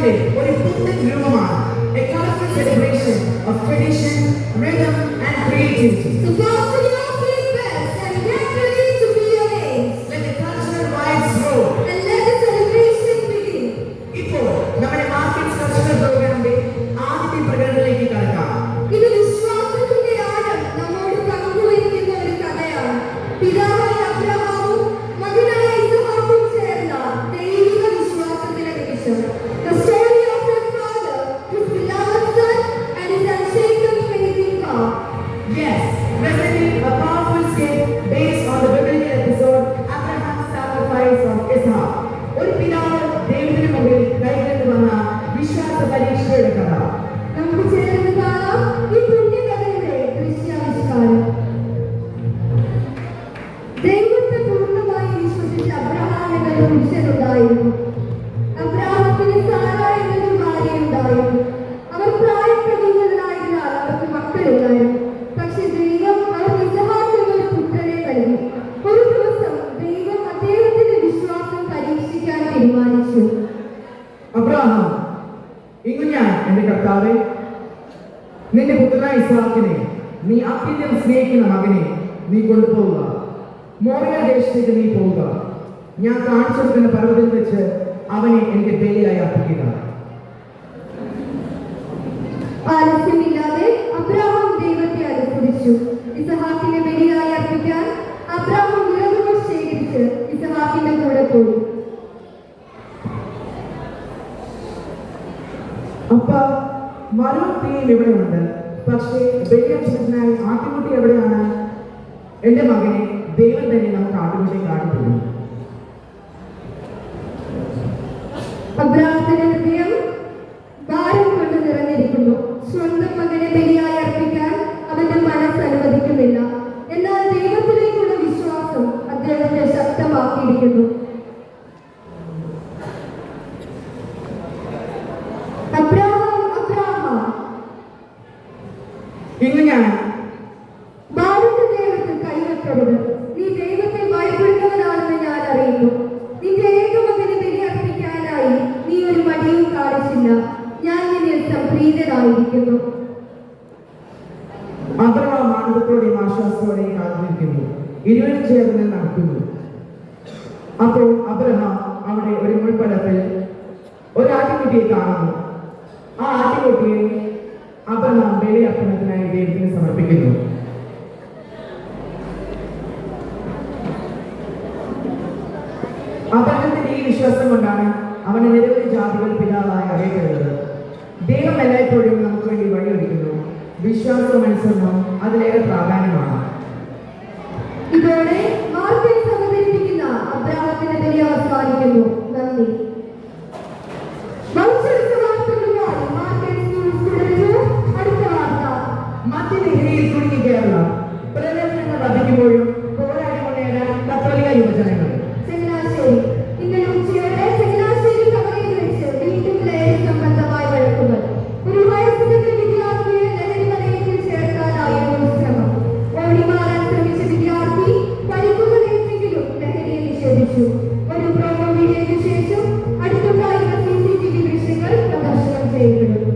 a colorful celebration of tradition, rhythm, and creativity. So fasten your seatbelts and get ready to be amazed. Let the cultural vibes roll. And let the celebration begin. ഇപ്പോൾ നമ്മുടെ market cultural പ്രോഗ്രാമിന്റെ ആദ്യത്തെ പ്രകടനത്തിലേക്ക് കടക്കാം. ഇത് വിശ്വാസത്തിന്റെ ആഴം നമ്മോട് പങ്കുവയ്ക്കുന്ന ഒരു കഥയാണ്. പിതാവായ അബ്രഹാമും മകനായ ഇസ്ഹാക്കും ചേർന്ന ദൈവിക വിശ്വാസത്തിന്റെ നിമിഷം. The story of his father, his beloved son, and his unshaken faith in God. Yes, presenting a powerful skit based on the biblical episode Abraham's sacrifice of Isaac. ഒരു പിതാവ് ദൈവത്തിന് മുമ്പിൽ കൈകൊണ്ട് വന്ന വിശ്വാസ പരീക്ഷയുടെ കഥ. നമുക്ക് ചേർന്ന് കാണാം ഈ പുണ്യകഥയുടെ ദൃശ്യാവിഷ്കാരം. ദൈവത്തെ പൂർണ്ണമായി വിശ്വസിച്ച അബ്രഹാമിന് ഒരു പുരുഷനുണ്ടായിരുന്നു. അബ്രഹാമത്തിന് സാറ എന്നൊരു ഭാര്യയുണ്ടായിരുന്നു. അവർ പ്രായപ്രതിനിധരായതിനാൽ അവർക്ക് മക്കളില്ലായിരുന്നു. പക്ഷെ ദൈവം അവർ ഇസ്ഹാക്ക് എന്നൊരു പുത്രനെ നൽകി. ഒരു ദിവസം ദൈവം അദ്ദേഹത്തിന്റെ വിശ്വാസം പരീക്ഷിക്കാൻ തീരുമാനിച്ചു. അബ്രഹാം, ഇങ്ങു ഞാൻ എന്റെ കർത്താവേ, നിന്റെ പുത്രനായ ഇസ്ഹാക്കിനെ, നീ അത്യന്തം സ്നേഹിക്കുന്ന മകനെ നീ കൊണ്ടുപോവുക. മോറിയ ദേശത്തേക്ക് നീ പോവുക. ഞാൻ കാണിച്ചു കൊടുക്കുന്ന പർവ്വതത്തിൽ വെച്ച് അവനെ എനിക്ക് ബലിയായി അർപ്പിക്കുക. ആലസ്യമില്ലാതെ അബ്രഹാം ദൈവത്തെ അനുസരിച്ചു. ഇസ്ഹാക്കിനെ ബലിയായി അർപ്പിക്കാൻ അബ്രഹാം വിറകുകൾ ശേഖരിച്ച് ഇസ്ഹാക്കിന്റെ കൂടെ പോയി. അപ്പ മരവും തീയും ഇവിടെയുണ്ട്, പക്ഷേ ബലിയർപ്പണത്തിനായി ആട്ടിൻകുട്ടി എവിടെയാണ്? എന്റെ മകനെ, ദൈവം തന്നെ നമുക്ക് ആട്ടിൻകുട്ടിയെ കാണിക്കുന്നു. അബ്രഹാത്തിന്റെ ഹൃദയം ഭാരം കൊണ്ട് നിറഞ്ഞിരിക്കുന്നു. സ്വന്തം മകനെ ബലിയായി അർപ്പിക്കാൻ അവന്റെ മനസ്സ് അനുവദിക്കുന്നില്ല. എന്നാൽ ദൈവത്തിലേക്കുള്ള വിശ്വാസം അദ്ദേഹത്തെ ശക്തമാക്കിയിരിക്കുന്നു. ഇന്ന് ഞാൻ ബാലിന്റെ ദൈവത്തിൽ കൈവെക്കരുത്. നീ ദൈവത്തെ ഭയപ്പെടുന്നവനാണെന്ന് ഞാൻ അറിയുന്നു. നിന്റെ ഏകമകനെ ബലിയർപ്പിക്കാനായി നീ ഒരു മടിയും കാണിച്ചില്ല. ഞാൻ നിന്നെ സംപ്രീതനായിരിക്കുന്നു. അബ്രഹാം ആനന്ദത്തോടെയും ആശ്വാസത്തോടെയും കാത്തിരിക്കുന്നു. ഇരുവരും ചേർന്ന് നടക്കുന്നു. അപ്പോൾ അബ്രഹാം അവിടെ ഒരു മുൾപ്പടപ്പിൽ ഒരു ആട്ടിൻകുട്ടിയെ കാണുന്നു. ആ ആട്ടിൻകുട്ടിയെ അബ്രഹാം ബലിയർപ്പണത്തിനായി ദൈവത്തിന് സമർപ്പിക്കുന്നു. അബ്രഹാമിന്റെ ഈ വിശ്വാസം കൊണ്ടാണ് അവന് നിരവധി ജാതികൾ പിതാവായി അറിയപ്പെടുന്നത്. ദൈവം എല്ലായ്പ്പോഴും നമുക്ക് വേണ്ടി വഴിയൊരുക്കുന്നു. വിശ്വാസവും അനുസരണവും അതിലേറെ പ്രാധാന്യമാണ്. ഇതോടെ മാർക്കറ്റ് അവതരിപ്പിക്കുന്ന അബ്രഹാമിന്റെ ബലി അവസാനിക്കുന്നു. നന്ദി. അടുത്ത വാർത്ത. മദ്യലഹരിയിൽ കുടുങ്ങി കേരള. പ്രദർശനങ്ങൾ വർദ്ധിക്കുമ്പോഴും പോരാടി മുന്നേറാൻ കത്തോലിക്ക യുവജനങ്ങൾ. ചങ്ങനാശ്ശേരി. ഇന്നലെ ഉച്ചയോടെ ചങ്ങനാശ്ശേരി കവലയിൽ വെച്ച് വീണ്ടും ലഹരി സംബന്ധമായ വഴക്കുകൾ. ഒരു വയസ്സുകാരി വിദ്യാർത്ഥിയെ ലഹരി വലയത്തിൽ ചേർക്കാനായിരുന്നു ശ്രമം. ഓടിമാറാൻ ശ്രമിച്ച വിദ്യാർത്ഥി പരിക്കുകളേറ്റെങ്കിലും ലഹരിയെ നിഷേധിച്ചു. ഒരു പ്രോമോ വീഡിയോയ്ക്ക് ശേഷം അടുത്തുണ്ടായിരുന്ന CCTV ദൃശ്യങ്ങൾ പ്രദർശനം ചെയ്യപ്പെടും.